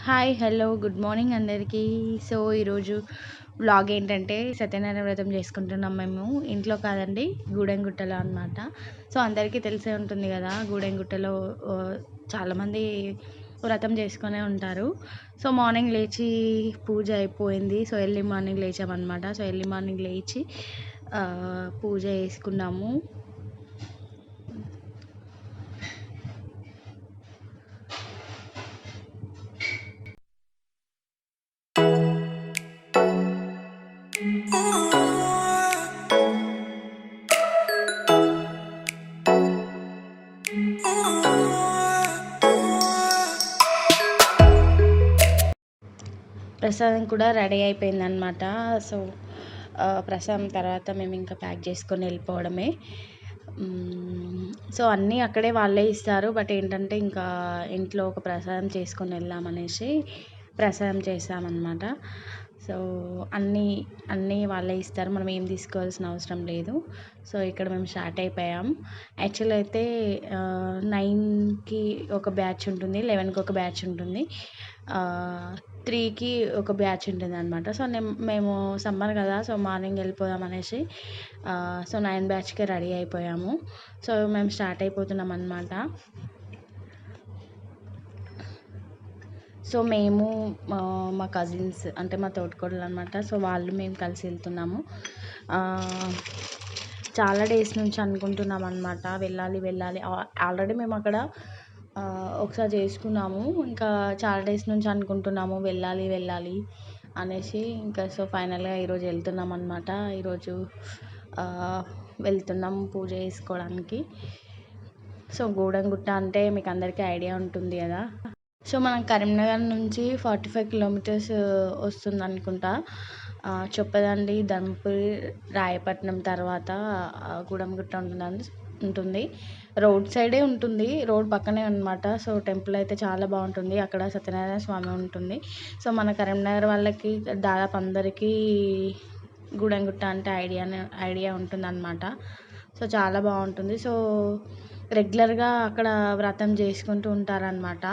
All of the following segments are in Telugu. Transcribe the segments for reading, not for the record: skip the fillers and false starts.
హాయ్ హలో గుడ్ మార్నింగ్ అందరికీ. సో ఈరోజు వ్లాగ్ ఏంటంటే సత్యనారాయణ వ్రతం చేసుకుంటున్నాం మేము. ఇంట్లో కాదండి, గూడెంగుట్టలో అనమాట. సో అందరికీ తెలిసే ఉంటుంది కదా, గూడెంగుట్టలో చాలామంది వ్రతం చేసుకునే ఉంటారు. సో మార్నింగ్ లేచి పూజ అయిపోయింది. సో ఎర్లీ మార్నింగ్ లేచామన్నమాట. సో ఎర్లీ మార్నింగ్ లేచి పూజ చేసుకున్నాము. ప్రసాదం కూడా రెడీ అయిపోయిందనమాట. సో ప్రసాదం తర్వాత మేము ఇంకా ప్యాక్ చేసుకొని వెళ్ళిపోవడమే. సో అన్నీ అక్కడే వాళ్ళే ఇస్తారు. బట్ ఏంటంటే ఇంకా ఇంట్లో ఒక ప్రసాదం చేసుకొని వెళ్దామనేసి ప్రసాదం చేసామన్నమాట. సో అన్నీ వాళ్ళే ఇస్తారు, మనం ఏం తీసుకోవాల్సిన అవసరం లేదు. సో ఇక్కడ మేము స్టార్ట్ అయిపోయాం. యాక్చువల్ అయితే 9కి ఒక బ్యాచ్ ఉంటుంది, 11కి ఒక బ్యాచ్ ఉంటుంది, 3కి ఒక బ్యాచ్ ఉంటుంది అనమాట. సో మేము సమ్మర్ కదా, సో మార్నింగ్ వెళ్ళిపోదాం అనేసి సో 9 బ్యాచ్కి రెడీ అయిపోయాము. సో మేము స్టార్ట్ అయిపోతున్నాం అనమాట. సో మేము మా కజిన్స్ అంటే మా తోటికోడలు అనమాట. సో వాళ్ళు మేము కలిసి వెళ్తున్నాము. చాలా డేస్ నుంచి అనుకుంటున్నాం అనమాట, వెళ్ళాలి వెళ్ళాలి. ఆల్రెడీ మేము అక్కడ ఒకసారి చేసుకున్నాము. ఇంకా చాలా డేస్ నుంచి అనుకుంటున్నాము వెళ్ళాలి వెళ్ళాలి అనేసి. ఇంకా సో ఫైనల్గా ఈరోజు వెళ్తున్నాం అనమాట. ఈరోజు వెళ్తున్నాం పూజ చేసుకోవడానికి. సో గూడెంగుట్ట అంటే మీకు అందరికీ ఐడియా ఉంటుంది కదా. సో మనం కరీంనగర్ నుంచి 45 కిలోమీటర్స్ వస్తుంది అనుకుంటా. చొప్పదండి, ధర్మపురి, రాయపట్నం తర్వాత గూడెంగుట్ట ఉంటుంది. రోడ్ సైడే ఉంటుంది, రోడ్ పక్కనే అనమాట. సో టెంపుల్ అయితే చాలా బాగుంటుంది. అక్కడ సత్యనారాయణ స్వామి ఉంటుంది. సో మన కరీంనగర్ వాళ్ళకి దాదాపు అందరికీ గూడెంగుట్ట అంటే ఐడియా ఉంటుందన్నమాట. సో చాలా బాగుంటుంది. సో రెగ్యులర్గా అక్కడ వ్రతం చేసుకుంటూ ఉంటారనమాట.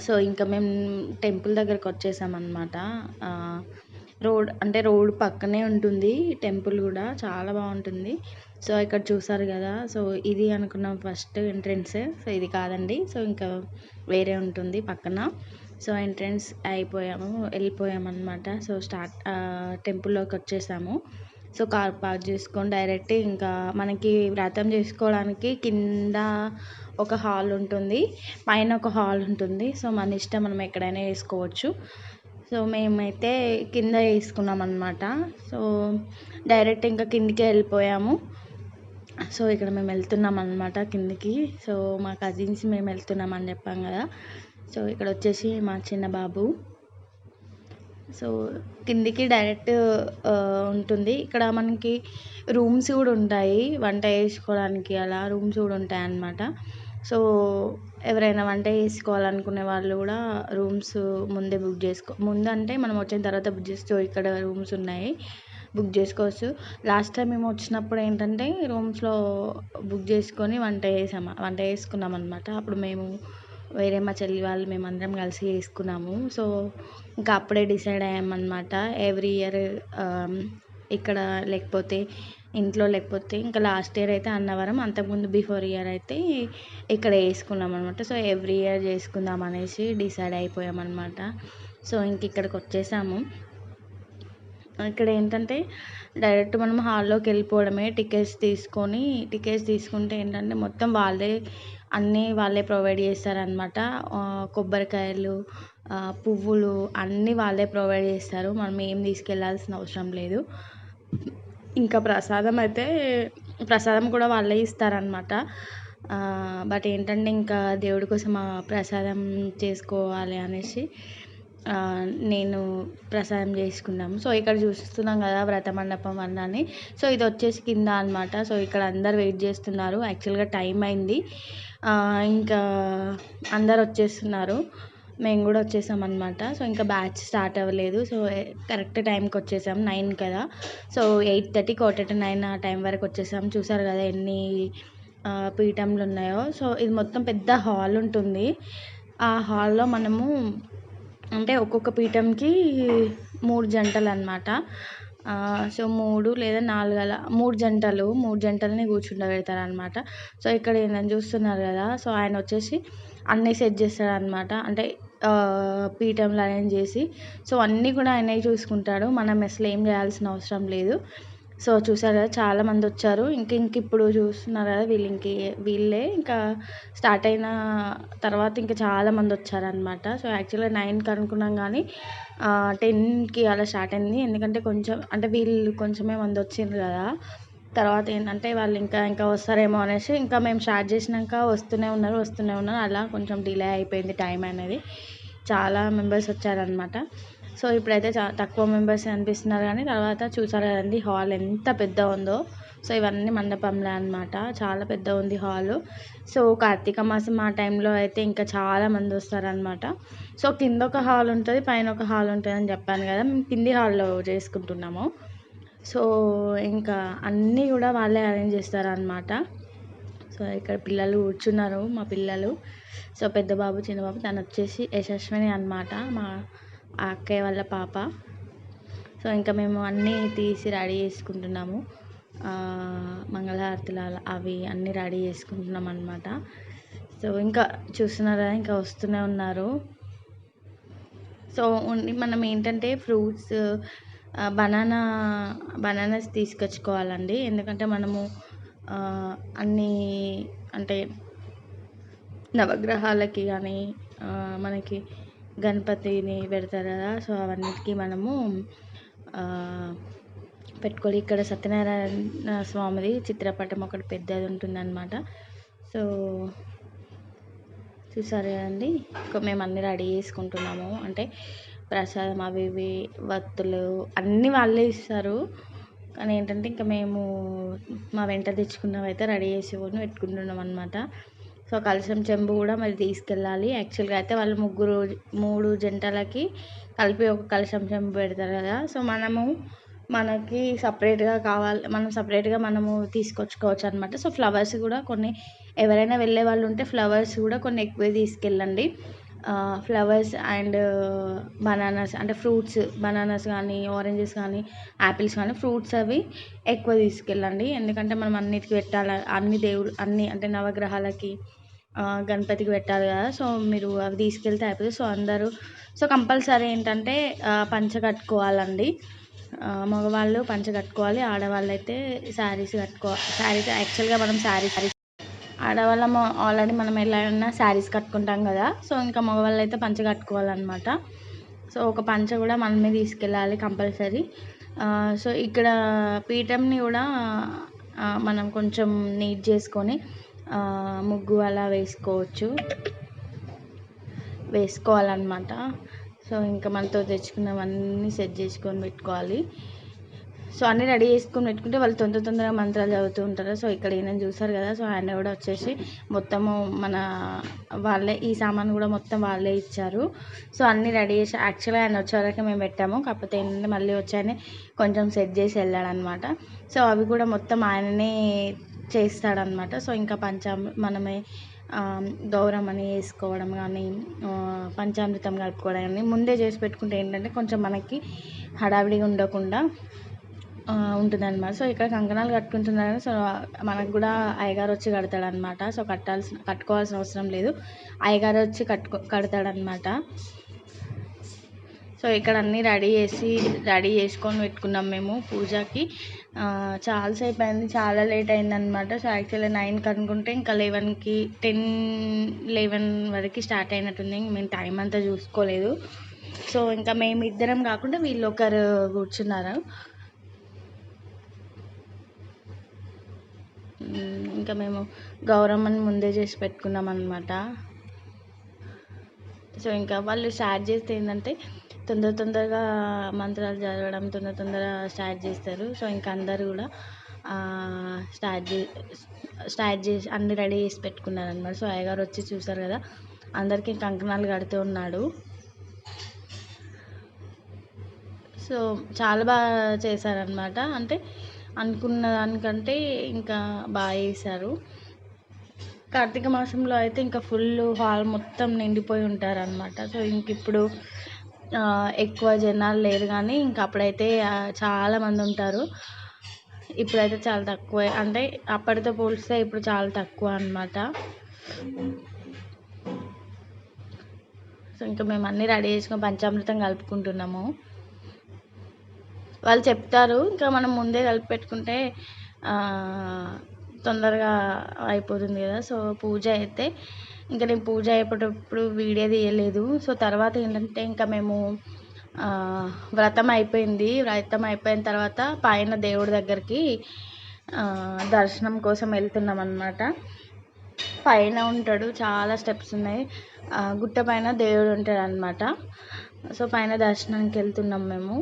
సో ఇంకా మేము టెంపుల్ దగ్గరకు వచ్చేసామన్నమాట. రోడ్ పక్కనే ఉంటుంది టెంపుల్ కూడా, చాలా బాగుంటుంది. సో ఇక్కడ చూసారు కదా, సో ఇది అనుకున్నాం ఫస్ట్ ఎంట్రెన్స్. సో ఇది కాదండి, సో ఇంకా వేరే ఉంటుంది పక్కన. సో ఎంట్రెన్స్ వెళ్ళిపోయామన్నమాట. సో టెంపుల్లోకి వచ్చేసాము. సో కార్ పార్క్ చేసుకొని డైరెక్ట్ ఇంకా మనకి వ్రతం చేసుకోవడానికి కింద ఒక హాల్ ఉంటుంది, పైన ఒక హాల్ ఉంటుంది. సో మన ఇష్టం, మనం ఎక్కడైనా వేసుకోవచ్చు. సో మేమైతే కింద వేసుకున్నాం అనమాట. సో డైరెక్ట్ ఇంకా కిందికే వెళ్ళిపోయాము. సో ఇక్కడ మేము వెళ్తున్నాం అనమాట కిందికి. సో మా కజిన్స్ మేము వెళ్తున్నాం అని చెప్పాం కదా. సో ఇక్కడ వచ్చేసి మా చిన్న బాబు. సో కిందికి డైరెక్ట్ ఉంటుంది. ఇక్కడ మనకి రూమ్స్ కూడా ఉంటాయి, వంట చేసుకోవడానికి అలా రూమ్స్ కూడా ఉంటాయి అన్నమాట. సో ఎవరైనా వంట చేసుకోవాలనుకునే వాళ్ళు కూడా రూమ్స్ ముందే ముందు అంటే మనం వచ్చిన తర్వాత బుక్ చేసుకో. ఇక్కడ రూమ్స్ ఉన్నాయి. బుక్ చేసుకోవచ్చు. లాస్ట్ టైం మేము వచ్చినప్పుడు ఏంటంటే రూమ్స్లో బుక్ చేసుకొని వంట చేసుకున్నాం అనమాట. అప్పుడు మేము వేరే మా చెల్లి వాళ్ళు మేమందరం కలిసి చేసుకున్నాము. సో ఇంకా అప్పుడే డిసైడ్ అయ్యామన్నమాట. ఎవ్రీ ఇయర్ ఇక్కడ లేకపోతే ఇంట్లో, లేకపోతే ఇంకా లాస్ట్ ఇయర్ అయితే అన్నవరం, అంతకుముందు బిఫోర్ ఇయర్ అయితే ఇక్కడ వేసుకున్నాం అనమాట. సో ఎవ్రీ ఇయర్ చేసుకుందాం అనేసి డిసైడ్ అయిపోయామన్నమాట. సో ఇంక ఇక్కడికి వచ్చేసాము. ఇక్కడ ఏంటంటే డైరెక్ట్ మనం హాల్లోకి వెళ్ళిపోవడమే. టికెట్స్ తీసుకుంటే ఏంటంటే మొత్తం అన్నీ వాళ్ళే ప్రొవైడ్ చేస్తారనమాట. కొబ్బరికాయలు, పువ్వులు అన్నీ వాళ్ళే ప్రొవైడ్ చేస్తారు. మనం ఏం తీసుకెళ్ళాల్సిన అవసరం లేదు. ఇంకా ప్రసాదం కూడా వాళ్ళే ఇస్తారనమాట. బట్ ఏంటంటే ఇంకా దేవుడి కోసం ప్రసాదం చేసుకోవాలి అనేసి నేను ప్రసాదం చేసుకున్నాము. సో ఇక్కడ చూస్తున్నాం కదా వ్రత మండపం అన్నాని. సో ఇది వచ్చేసి కింద అనమాట. సో ఇక్కడ అందరు వెయిట్ చేస్తున్నారు. యాక్చువల్గా టైం అయింది, ఇంకా అందరు వచ్చేస్తున్నారు. మేము కూడా వచ్చేసాం అనమాట. సో ఇంకా బ్యాచ్ స్టార్ట్ అవ్వలేదు. సో కరెక్ట్ టైంకి వచ్చేసాం, 9 కదా. సో 8:30 9 ఆ టైం వరకు వచ్చేసాం. చూసారు కదా ఎన్ని పీఠంలు ఉన్నాయో. సో ఇది మొత్తం పెద్ద హాల్ ఉంటుంది. ఆ హాల్లో మనము అంటే ఒక్కొక్క పీఠంకి 3 జంటలు అనమాట. సో 3 లేదా 4 అలా 3 జంటలని కూర్చుండబెడతారు అనమాట. సో ఇక్కడ నన్ను చూస్తున్నారు కదా. సో ఆయన వచ్చేసి అన్నీ సెట్ చేస్తాడు అనమాట. అంటే పీఠంలు అరేంజ్ చేసి, సో అన్నీ కూడా ఆయనే చూసుకుంటాడు. మనం అసలు ఏం చేయాల్సిన అవసరం లేదు. సో చూసారు కదా చాలామంది వచ్చారు. ఇప్పుడు చూస్తున్నారు కదా వీళ్ళే ఇంకా స్టార్ట్ అయిన తర్వాత ఇంకా చాలామంది వచ్చారనమాట. సో యాక్చువల్గా 9కి అనుకున్నాం కానీ 10కి అలా స్టార్ట్ అయింది. ఎందుకంటే వీళ్ళు కొంచెమే మంది వచ్చిండ్రు కదా. తర్వాత ఏంటంటే వాళ్ళు ఇంకా వస్తారేమో అనేసి ఇంకా మేము స్టార్ట్ చేసినాక వస్తూనే ఉన్నారు. అలా కొంచెం డిలే అయిపోయింది టైం అనేది. చాలా మెంబర్స్ వచ్చారనమాట. సో ఇప్పుడైతే తక్కువ మెంబర్స్ అనిపిస్తున్నారు, కానీ తర్వాత చూసారు కదండి హాల్ ఎంత పెద్ద ఉందో. సో ఇవన్నీ మండపంలే అనమాట. చాలా పెద్ద ఉంది హాలు. సో కార్తీక మాసం ఆ టైంలో అయితే ఇంకా చాలా మంది వస్తారనమాట. సో కింద ఒక హాల్ ఉంటుంది, పైన ఒక హాల్ ఉంటుంది అని చెప్పాను కదా. మేము కింది హాల్లో చేసుకుంటున్నాము. సో ఇంకా అన్నీ కూడా వాళ్ళే అరేంజ్ చేస్తారనమాట. సో ఇక్కడ పిల్లలు కూర్చున్నారు, మా పిల్లలు. సో పెద్ద బాబు, చిన్న బాబు. తను వచ్చేసి యశస్విని అనమాట, మా అక్కయ్య వాళ్ళ పాప. సో ఇంకా మేము అన్నీ తీసి రెడీ చేసుకుంటున్నాము. మంగళహారతులు అవి అన్నీ రెడీ చేసుకుంటున్నాం అనమాట. సో ఇంకా చూస్తున్నారా, ఇంకా వస్తూనే ఉన్నారు. సో మనం ఏంటంటే ఫ్రూట్స్, బనానాస్ తీసుకొచ్చుకోవాలండి. ఎందుకంటే మనము అన్నీ అంటే నవగ్రహాలకి కానీ మనకి గణపతిని పెడతారు కదా. సో అవన్నిటికీ మనము పెట్టుకోవాలి. ఇక్కడ సత్యనారాయణ స్వామిది చిత్రపటం ఒకటి పెద్దది ఉంటుందన్నమాట. సో చూసారు కదండి, మేము అన్నీ రెడీ చేసుకుంటున్నాము. అంటే ప్రసాదం అవి ఇవి వత్తులు అన్నీ వాళ్ళే ఇస్తారు. కానీ ఏంటంటే ఇంకా మేము మా వెంట తెచ్చుకున్నవి అయితే రెడీ చేసి పెట్టుకుంటున్నాం అనమాట. సో కలశం చెంబు కూడా మరి తీసుకెళ్ళాలి. యాక్చువల్గా అయితే వాళ్ళు 3 జంటలకి కలిపి ఒక కలశం చెంబు పెడతారు కదా. సో మనకి సపరేట్గా మనము తీసుకొచ్చుకోవచ్చు అనమాట. సో ఫ్లవర్స్ కూడా కొన్ని, ఎవరైనా వెళ్ళే వాళ్ళు ఉంటే ఫ్లవర్స్ కూడా కొన్ని ఎక్కువ తీసుకెళ్ళండి. ఫ్లవర్స్ అండ్ బనానాస్, అంటే ఫ్రూట్స్, బనానాస్ కానీ, ఆరెంజెస్ కానీ, యాపిల్స్ కానీ, ఫ్రూట్స్ అవి ఎక్కువ తీసుకెళ్ళండి. ఎందుకంటే మనం అన్నిటికీ పెట్టాలి, అన్ని అంటే నవగ్రహాలకి, గణపతికి పెట్టాలి కదా. సో మీరు అవి తీసుకెళ్తే అయిపోతుంది. సో కంపల్సరీ ఏంటంటే పంచ కట్టుకోవాలండి. మగవాళ్ళు పంచ కట్టుకోవాలి, ఆడవాళ్ళు అయితే శారీస్ యాక్చువల్గా మనం ఆడవాళ్ళం ఆల్రెడీ మనం ఎలా ఉన్నా శారీస్ కట్టుకుంటాం కదా. సో ఇంకా మగవాళ్ళు అయితే పంచ కట్టుకోవాలన్నమాట. సో ఒక పంచ కూడా మనమే తీసుకెళ్ళాలి కంపల్సరీ. సో ఇక్కడ పీఠంని కూడా మనం కొంచెం నీట్ చేసుకొని ముగ్గు అలా వేసుకోవాలన్నమాట. సో ఇంకా మనతో తెచ్చుకున్నవన్నీ సెట్ చేసుకొని పెట్టుకోవాలి. సో అన్నీ రెడీ చేసుకొని పెట్టుకుంటే వాళ్ళు తొందరగా మంత్రాలు చదువుతూ ఉంటారు. సో ఇక్కడ ఈయన చూసారు కదా, సో ఆయన కూడా వచ్చేసి మొత్తము మన వాళ్ళే ఈ సామాన్ కూడా మొత్తం వాళ్ళే ఇచ్చారు. సో అన్నీ రెడీ చేసి యాక్చువల్గా ఆయన వచ్చేవరకు మేము పెట్టాము, కాకపోతే ఏంటంటే మళ్ళీ వచ్చాయని కొంచెం సెట్ చేసి వెళ్ళాడనమాట. సో అవి కూడా మొత్తం ఆయననే చేస్తాడనమాట. సో ఇంకా మనమే గౌరమ్మని వేసుకోవడం కానీ, పంచామృతం కలుపుకోవడం కానీ ముందే చేసి పెట్టుకుంటే ఏంటంటే కొంచెం మనకి హడావిడిగా ఉండకుండా ఉంటుందన్నమాట. సో ఇక్కడ కంకణాలు కట్టుకుంటున్నారు. సో మనకు కూడా అయ్యగారు వచ్చి కడతాడనమాట. సో కట్టుకోవాల్సిన అవసరం లేదు, అయ్యగారు వచ్చి కడతాడనమాట. సో ఇక్కడ అన్నీ రెడీ చేసుకొని పెట్టుకున్నాం మేము పూజకి. చాలాసేపు అయింది, చాలా లేట్ అయిందనమాట. సో యాక్చువల్లీ 9కి అనుకుంటే ఇంకా 11 వరకు స్టార్ట్ అయినట్టుంది. మేము టైం అంతా చూసుకోలేదు. సో ఇంకా మేమిద్దరం కాకుండా వీళ్ళు ఒకరు కూర్చున్నారు. ఇంకా మేము గౌరమ్మని ముందే చేసి పెట్టుకున్నాం అనమాట. సో ఇంకా వాళ్ళు స్టార్ట్ చేస్తే ఏంటంటే తొందరగా మంత్రాలు చదవడం తొందరగా స్టార్ట్ చేస్తారు. సో ఇంకా అందరూ కూడా స్టార్ట్ చేసి అన్ని రెడీ చేసి పెట్టుకున్నారు అనమాట. సో అయ్యగారు వచ్చి చూసారు కదా, అందరికీ కంకణాలు కడుతూ ఉన్నాడు. సో చాలా బాగా చేశారనమాట. అంటే అనుకున్న దానికంటే ఇంకా బాగా చేశారు. కార్తీక మాసంలో అయితే ఇంకా ఫుల్ హాల్ మొత్తం నిండిపోయి ఉంటారనమాట. సో ఇంక ఇప్పుడు ఎక్కువ జనాలు లేరు, కానీ ఇంకా అప్పుడైతే చాలామంది ఉంటారు. ఇప్పుడైతే చాలా తక్కువ, అంటే అప్పటితో పోలిస్తే ఇప్పుడు చాలా తక్కువ అనమాట. సో ఇంకా మేము అన్నీ రెడీ చేసుకొని పంచామృతం కలుపుకుంటున్నాము. వాళ్ళు చెప్తారు, ఇంకా మనం ముందే కలిపి పెట్టుకుంటే తొందరగా అయిపోతుంది కదా. సో పూజ అయితే ఇంకా నేను పూజ అయిపోయేటప్పుడు వీడియో తీయలేదు. సో తర్వాత ఏంటంటే ఇంకా మేము వ్రతం అయిపోయిన తర్వాత పైన దేవుడి దగ్గరికి దర్శనం కోసం వెళ్తున్నాం అన్నమాట. పైన ఉంటాడు, చాలా స్టెప్స్ ఉన్నాయి, గుట్ట పైన దేవుడు ఉంటాడు అన్నమాట. సో పైన దర్శనానికి వెళ్తున్నాం మేము.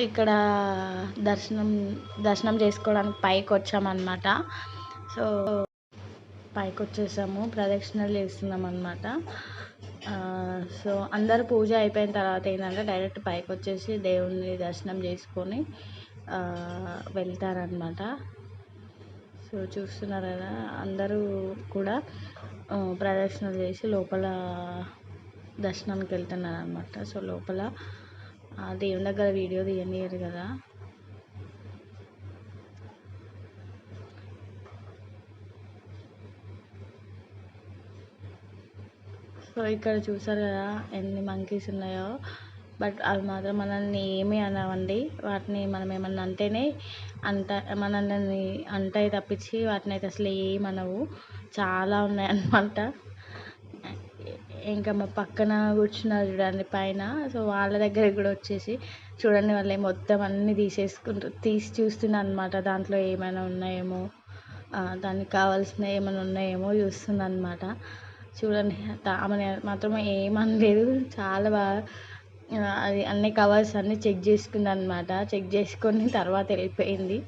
ఇక్కడ దర్శనం చేసుకోవడానికి పైకి వచ్చామన్నమాట. సో పైకి వచ్చేసాము, ప్రదక్షిణలు చేస్తున్నాం అన్నమాట. సో అందరు పూజ అయిపోయిన తర్వాత ఏంటంటే డైరెక్ట్ పైకి వచ్చేసి దేవుణ్ణి దర్శనం చేసుకొని వెళ్తారనమాట. సో చూస్తున్నారు కదా, అందరూ కూడా ప్రదక్షిణలు చేసి లోపల దర్శనానికి వెళ్తున్నారు అనమాట. సో లోపల దేవుని దగ్గర వీడియో తీయనియరు కదా. సో ఇక్కడ చూసారు కదా ఎన్ని మంకీస్ ఉన్నాయో, బట్ అవి మాత్రం మనల్ని ఏమీ అనవండి. వాటిని మనం ఏమన్నా అంటేనే మనల్ని అంటాయి తప్పించి వాటిని అయితే అసలు ఏమనవు. చాలా ఉన్నాయన్నమాట. ఇంకా మా పక్కన కూర్చున్నారు చూడండి పైన, సో వాళ్ళ దగ్గరికి కూడా వచ్చేసి చూడండి వాళ్ళు మొత్తం అన్నీ తీసి చూస్తున్నారు అనమాట. దాంట్లో ఏమైనా ఉన్నాయేమో, దానికి కావాల్సిన ఏమైనా ఉన్నాయేమో చూస్తుంది అనమాట. చూడండి ఆమె మాత్రం ఏమనలేదు, చాలా బాగా అది అన్ని కవర్స్ అన్నీ చెక్ చేసుకుంది అనమాట. చెక్ చేసుకొని తర్వాత వెళ్ళిపోయింది.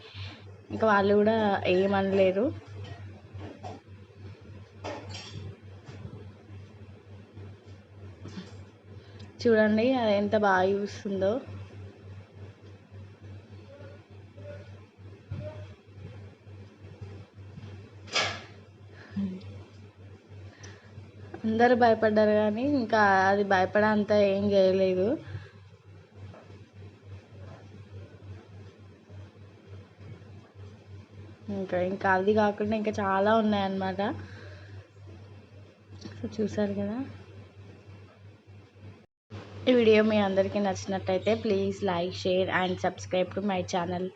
ఇంకా వాళ్ళు కూడా ఏమనలేరు. చూడండి అది ఎంత బాగా చూస్తుందో. అందరూ భయపడ్డారు కానీ ఇంకా అది భయపడంత ఏం చేయలేదు. ఇంకా అది కాకుండా ఇంకా చాలా ఉన్నాయన్నమాట. సో చూసారు కదా. ఈ వీడియో మీ అందరికీ నచ్చినట్టయితే please like, share and subscribe to my channel.